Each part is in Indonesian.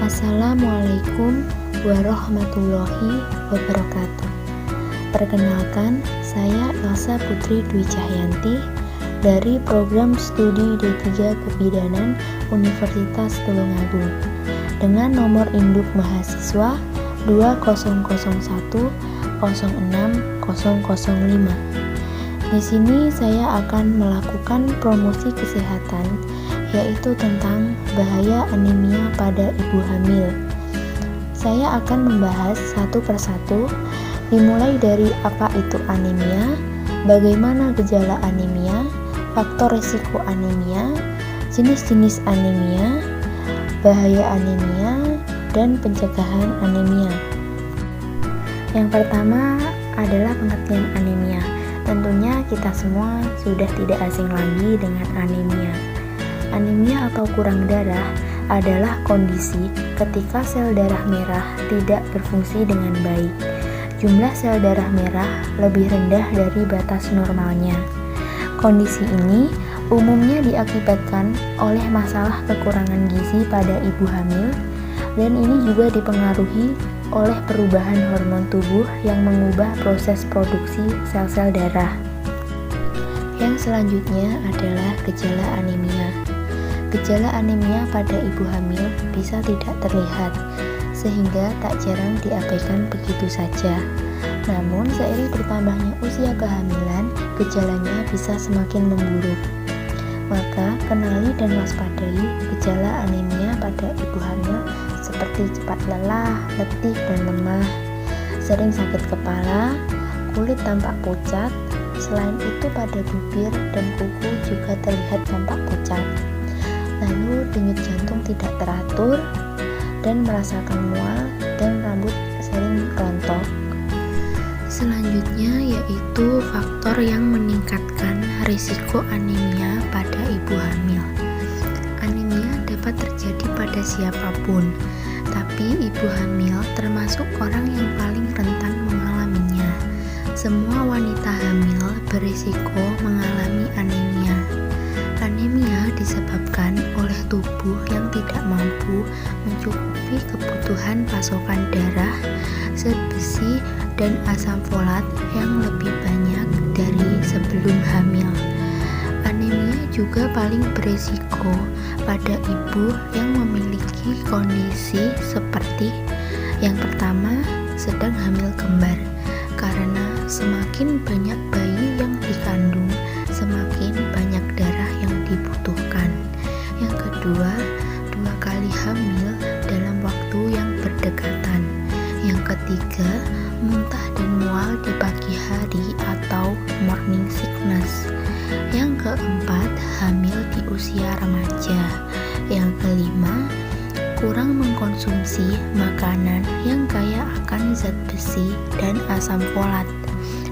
Assalamualaikum warahmatullahi wabarakatuh. Perkenalkan, saya Elsa Putri Dwi Cahyanti dari Program Studi D3 Kebidanan Universitas Tulungagung dengan nomor induk mahasiswa 2001 06005. Di sini saya akan melakukan promosi kesehatan, yaitu tentang bahaya anemia pada ibu hamil. Saya akan membahas satu persatu, dimulai dari apa itu anemia, bagaimana gejala anemia, faktor risiko anemia, jenis-jenis anemia, bahaya anemia, dan pencegahan anemia. Yang pertama adalah pengertian anemia. Tentunya kita semua sudah tidak asing lagi dengan anemia. Anemia atau kurang darah adalah kondisi ketika sel darah merah tidak berfungsi dengan baik. Jumlah sel darah merah lebih rendah dari batas normalnya. Kondisi ini umumnya diakibatkan oleh masalah kekurangan gizi pada ibu hamil, dan ini juga dipengaruhi oleh perubahan hormon tubuh yang mengubah proses produksi sel-sel darah. Yang selanjutnya adalah gejala anemia. Gejala anemia pada ibu hamil bisa tidak terlihat, sehingga tak jarang diabaikan begitu saja. Namun, seiring bertambahnya usia kehamilan, gejalanya bisa semakin memburuk. Maka, kenali dan waspadai gejala anemia pada ibu hamil seperti cepat lelah, letih, dan lemah, sering sakit kepala, kulit tampak pucat. Selain itu, pada bibir dan kuku juga terlihat tampak pucat. Lalu denyut jantung tidak teratur dan merasakan mual, dan rambut sering rontok. Selanjutnya yaitu faktor yang meningkatkan risiko anemia pada ibu hamil. Anemia dapat terjadi pada siapapun, tapi ibu hamil termasuk orang yang paling rentan mengalaminya. Semua wanita hamil berisiko mengalami anemia. Anemia disebabkan oleh tubuh yang tidak mampu mencukupi kebutuhan pasokan darah, zat besi, dan asam folat yang lebih banyak dari sebelum hamil. Anemia juga paling berisiko pada ibu yang memiliki kondisi seperti yang pertama, sedang hamil kembar, karena semakin banyak bayi yang dikandung, semakin banyak darah yang dibutuhkan. Yang kedua, 2 kali hamil dalam waktu yang berdekatan. Yang ketiga, muntah dan mual di pagi hari atau morning sickness. Yang keempat, hamil di usia remaja. Yang kelima, kurang mengkonsumsi makanan yang kaya akan zat besi dan asam folat.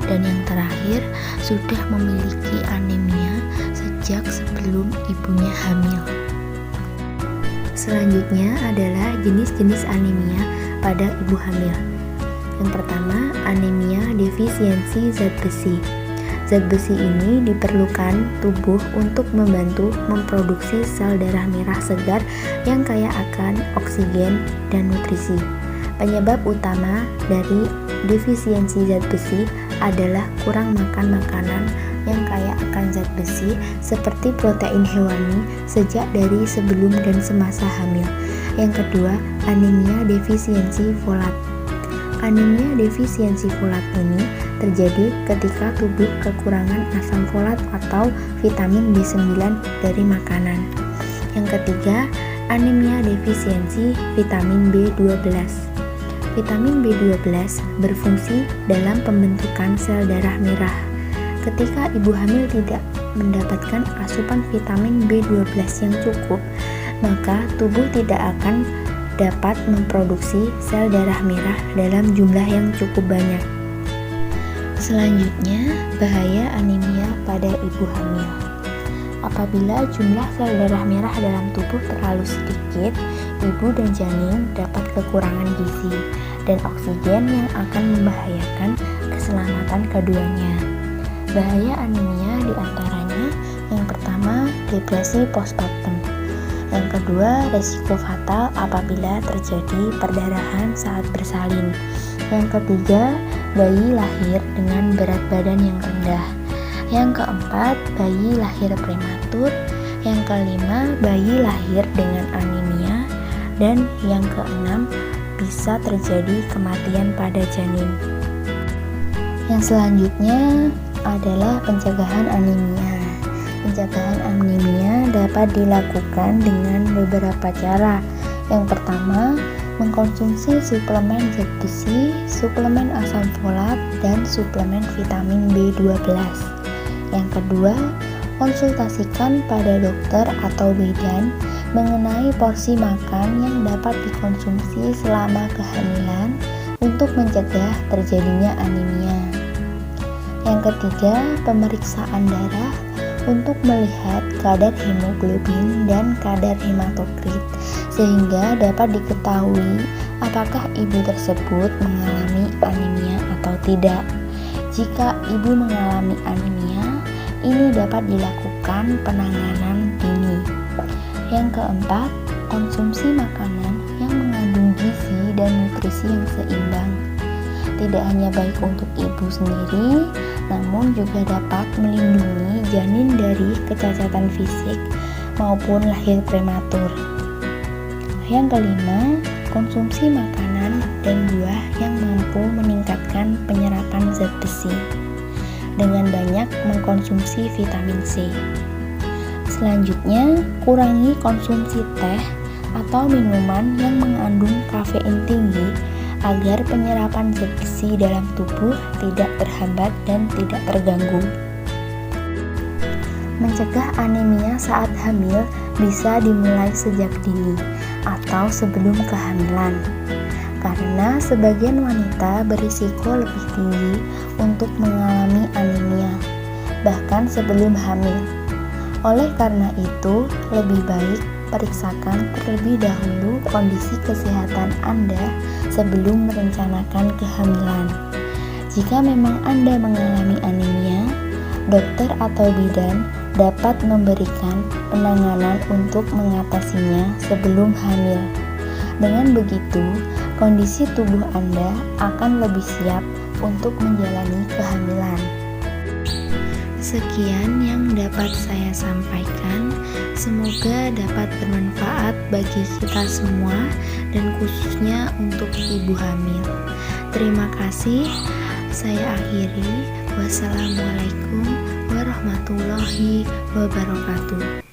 Dan yang terakhir, sudah memiliki anemia sejak sebelum ibunya hamil. Selanjutnya adalah jenis-jenis anemia pada ibu hamil. Yang pertama, anemia defisiensi zat besi. Zat besi ini diperlukan tubuh untuk membantu memproduksi sel darah merah segar yang kaya akan oksigen dan nutrisi. Penyebab utama dari defisiensi zat besi adalah kurang makan makanan yang kaya akan zat besi seperti protein hewani sejak dari sebelum dan semasa hamil. Yang kedua, anemia defisiensi folat. Anemia defisiensi folat ini terjadi ketika tubuh kekurangan asam folat atau vitamin B9 dari makanan. Yang ketiga, anemia defisiensi vitamin B12. Vitamin B12 berfungsi dalam pembentukan sel darah merah. Ketika ibu hamil tidak mendapatkan asupan vitamin B12 yang cukup, maka tubuh tidak akan dapat memproduksi sel darah merah dalam jumlah yang cukup banyak. Selanjutnya, bahaya anemia pada ibu hamil. Apabila jumlah sel darah merah dalam tubuh terlalu sedikit, ibu dan janin dapat kekurangan gizi dan oksigen yang akan membahayakan keselamatan keduanya. Bahaya anemia diantaranya yang pertama, depresi postpartum. Yang kedua, resiko fatal apabila terjadi perdarahan saat bersalin. Yang ketiga, bayi lahir dengan berat badan yang rendah. Yang keempat, bayi lahir prematur. Yang kelima, bayi lahir dengan anemia. Dan yang keenam, bisa terjadi kematian pada janin. Yang selanjutnya adalah pencegahan anemia. Pencegahan anemia dapat dilakukan dengan beberapa cara. Yang pertama, mengkonsumsi suplemen zat besi, suplemen asam folat, dan suplemen vitamin B12. Yang kedua, konsultasikan pada dokter atau bidan mengenai porsi makan yang dapat dikonsumsi selama kehamilan untuk mencegah terjadinya anemia. Yang ketiga, pemeriksaan darah untuk melihat kadar hemoglobin dan kadar hematokrit sehingga dapat diketahui apakah ibu tersebut mengalami anemia atau tidak. Jika ibu mengalami anemia, ini dapat dilakukan penanganan dini. Yang keempat, konsumsi makanan yang mengandung gizi dan nutrisi yang seimbang. Tidak hanya baik untuk ibu sendiri, namun juga dapat melindungi janin dari kecacatan fisik maupun lahir prematur. Yang kelima, konsumsi makanan dan buah yang mampu meningkatkan penyerapan zat besi dengan banyak mengkonsumsi vitamin C. Selanjutnya, kurangi konsumsi teh atau minuman yang mengandung kafein tinggi agar penyerapan zat besi dalam tubuh tidak terhambat dan tidak terganggu. Mencegah anemia saat hamil bisa dimulai sejak dini atau sebelum kehamilan, karena sebagian wanita berisiko lebih tinggi untuk mengalami anemia, bahkan sebelum hamil. Oleh karena itu, lebih baik periksakan terlebih dahulu kondisi kesehatan Anda sebelum merencanakan kehamilan. Jika memang Anda mengalami anemia, dokter atau bidan dapat memberikan penanganan untuk mengatasinya sebelum hamil. Dengan begitu, kondisi tubuh Anda akan lebih siap untuk menjalani kehamilan. Sekian yang dapat saya sampaikan. Semoga dapat bermanfaat bagi kita semua dan khususnya untuk ibu hamil. Terima kasih. Saya akhiri. Wassalamualaikum warahmatullahi wabarakatuh.